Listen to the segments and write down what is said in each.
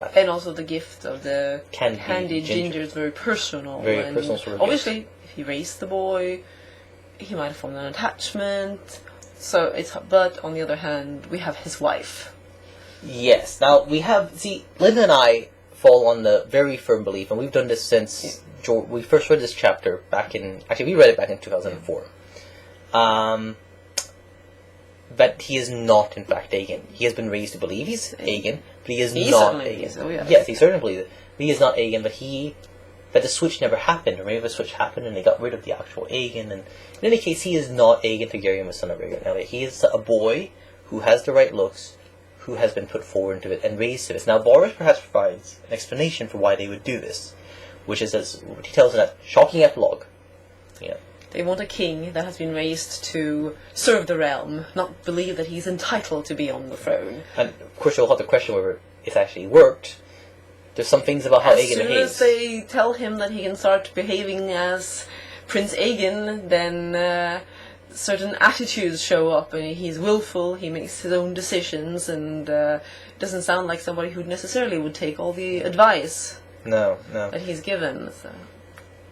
And also the gift of the candied ginger is very personal. Very personal sort of obviously, if he raised the boy, he might have formed an attachment. So but on the other hand, we have his wife. Yes. Now Linda and I fall on the very firm belief, and we've done this since we first read this chapter we read it back in 2004. That he is not, in fact, Aegon. He has been raised to believe he's Aegon, but he is not Aegon. Oh, yes. Yes, he certainly believes it. But he is not Aegon, but the switch never happened, or maybe the switch happened and they got rid of the actual Aegon. And in any case, he is not Aegon Targaryen, the son of Rhaegar. Now, he is a boy who has the right looks, who has been put forward into it and raised to this. Now, Varys perhaps provides an explanation for why they would do this, which is, as he tells in that shocking epilogue. Yeah. They want a king that has been raised to serve the realm, not believe that he's entitled to be on the throne. And of course, you'll have to question whether it's actually worked. There's some things about how Aegon behaves. As soon as they tell him that he can start behaving as Prince Aegon, then certain attitudes show up, and he's willful, he makes his own decisions, and doesn't sound like somebody who necessarily would take all the advice that he's given.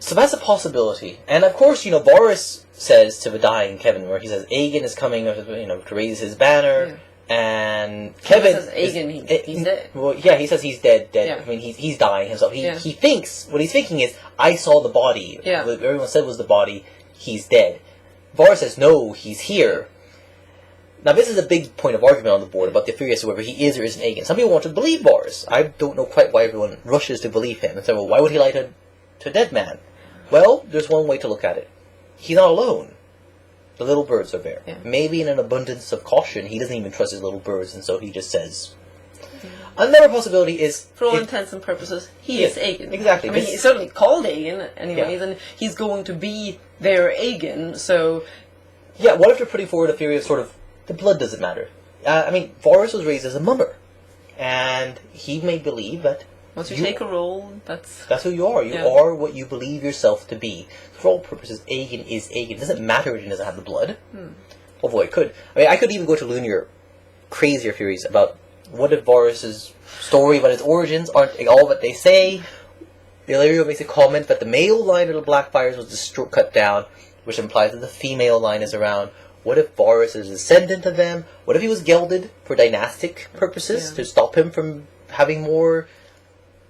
So that's a possibility. And of course, Varys says to the dying Kevin, where he says Aegon is coming, to raise his banner, and Kevin says Aegon, he's dead. Well, yeah, he says he's dead. Yeah. I mean, he's dying himself. He thinks, what he's thinking is, I saw the body. Yeah. What everyone said was the body. He's dead. Varys says, no, he's here. Now, this is a big point of argument on the board about the theory as to whether he is or isn't Aegon. Some people want to believe Varys. I don't know quite why everyone rushes to believe him and say, well, why would he lie to a dead man? Well, there's one way to look at it. He's not alone. The little birds are there. Yeah. Maybe in an abundance of caution, he doesn't even trust his little birds, and so he just says... Another possibility is... For all intents and purposes, he is Aegon. Exactly. I mean, he's certainly called Aegon, anyways, and he's going to be their Aegon, so... Yeah, what if they're putting forward a theory of sort of, the blood doesn't matter? Varys was raised as a mummer, and he may believe that... Once you take a role, that's who you are. You are what you believe yourself to be. For all purposes, Aegon is Aegon. It doesn't matter if he doesn't have the blood. Although it could. I mean, I could even go to linear, crazier theories about what if Varys' story about his origins aren't all what they say. Illyrio makes a comment that the male line of the Blackfyres was cut down, which implies that the female line is around. What if Varys is a descendant of them? What if he was gelded for dynastic purposes to stop him from having more...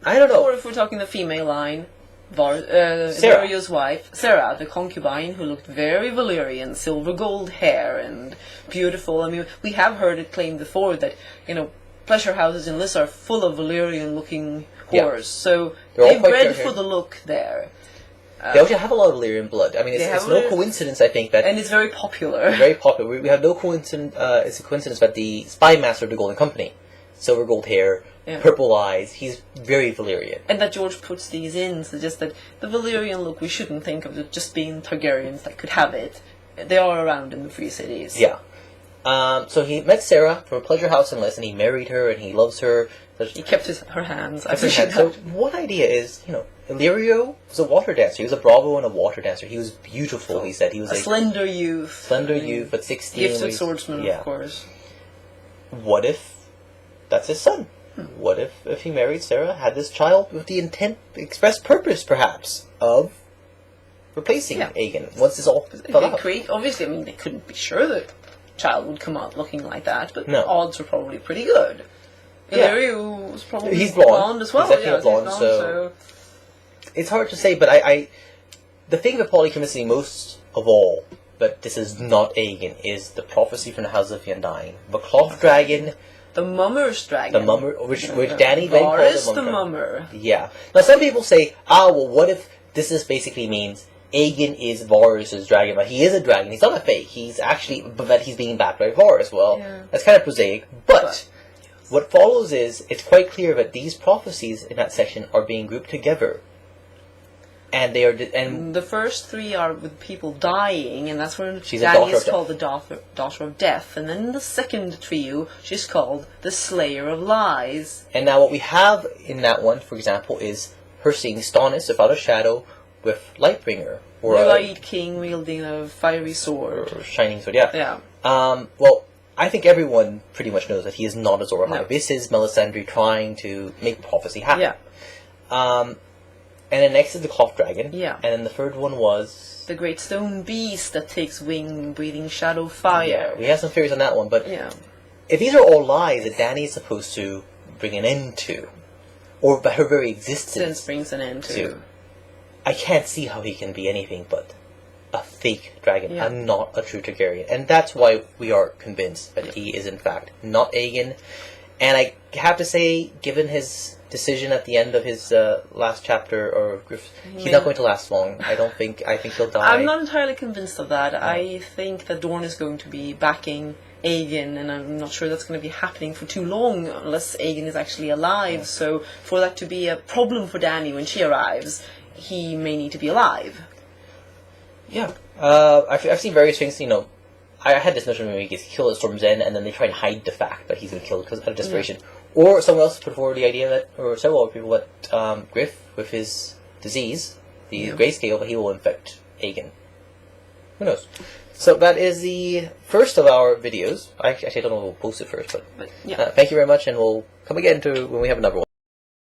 I don't know. Or if we're talking the female line, Ilyrio's wife, Sarah, the concubine, who looked very Valyrian, silver gold hair and beautiful. I mean, we have heard it claimed before that, pleasure houses in Liss are full of Valyrian-looking whores. So they're bred for the look there. They also have a lot of Valyrian blood. I mean, it's no coincidence, I think, that... And it's very popular. Very popular. We have no coincidence... it's a coincidence that the spy master of the Golden Company, silver gold hair... purple eyes. He's very Valyrian. And that George puts these in suggests that the Valyrian look, we shouldn't think of it just being Targaryens that could have it. They are around in the Free Cities. Yeah. So he met Sarah from a pleasure house in Liss, and he married her, and he loves her. He kept her hands. So one idea is, Illyrio was a water dancer. He was a bravo and a water dancer. He was beautiful, he said. He was a slender youth. Slender youth, at 16. Gifted swordsman, of course. What if that's his son? What if he married Sarah, had this child with the express purpose, perhaps, of replacing Aegon once this all fell out? Obviously, I mean, they couldn't be sure that the child would come out looking like that, but the odds were probably pretty good. Illyrio was probably he's blonde as well. He's definitely blonde, so it's hard to say, but the thing that probably convinced me most of all that this is not Aegon is the prophecy from the House of the Undying. The cloth dragon... The Mummer's dragon. The Mummer, which Danny then called the Mummer. Yeah. Now some people say, what if this basically means Aegon is Varys' dragon, but he is a dragon. He's not a fake. He's actually, but that he's being backed by Varys. Well, that's kind of prosaic. But what follows is, it's quite clear that these prophecies in that section are being grouped together. And they are, and the first three are with people dying, and that's when Dany is called the daughter of death. And then the second trio, she's called the Slayer of Lies. And now what we have in that one, for example, is her seeing Stannis, the Father's Shadow, with Lightbringer, or Blue-eyed King wielding a fiery sword, or shining sword. Yeah. Yeah. Well, I think everyone pretty much knows that he is not Azor Ahai. No. This is Melisandre trying to make prophecy happen. Yeah. And then next is the Cloth Dragon. Yeah. And then the third one was... The Great Stone Beast that takes wing, breathing shadow fire. Yeah, we have some theories on that one, but Yeah. if these are all lies that Dany is supposed to bring an end to, or by her very existence brings an end to. I can't see how he can be anything but a fake dragon Yeah. and not a true Targaryen. And that's why we are convinced that he is in fact not Aegon. And I have to say, given his decision at the end of his last chapter, or Griff, he's not going to last long. I think he'll die. I'm not entirely convinced of that. I think that Dorne is going to be backing Aegon, and I'm not sure that's going to be happening for too long unless Aegon is actually alive. So for that to be a problem for Dany when she arrives, he may need to be alive. Yeah. I've seen various things, I had this notion when he gets killed at Storm's End, and then they try and hide the fact that he's been killed because out of desperation. Yeah. Or someone else put forward the idea that, or several other people, that Griff, with his disease, the grayscale, he will infect Aegon. Who knows? So that is the first of our videos. I actually don't know if we'll post it first, but yeah. Thank you very much, and we'll come again to when we have another one.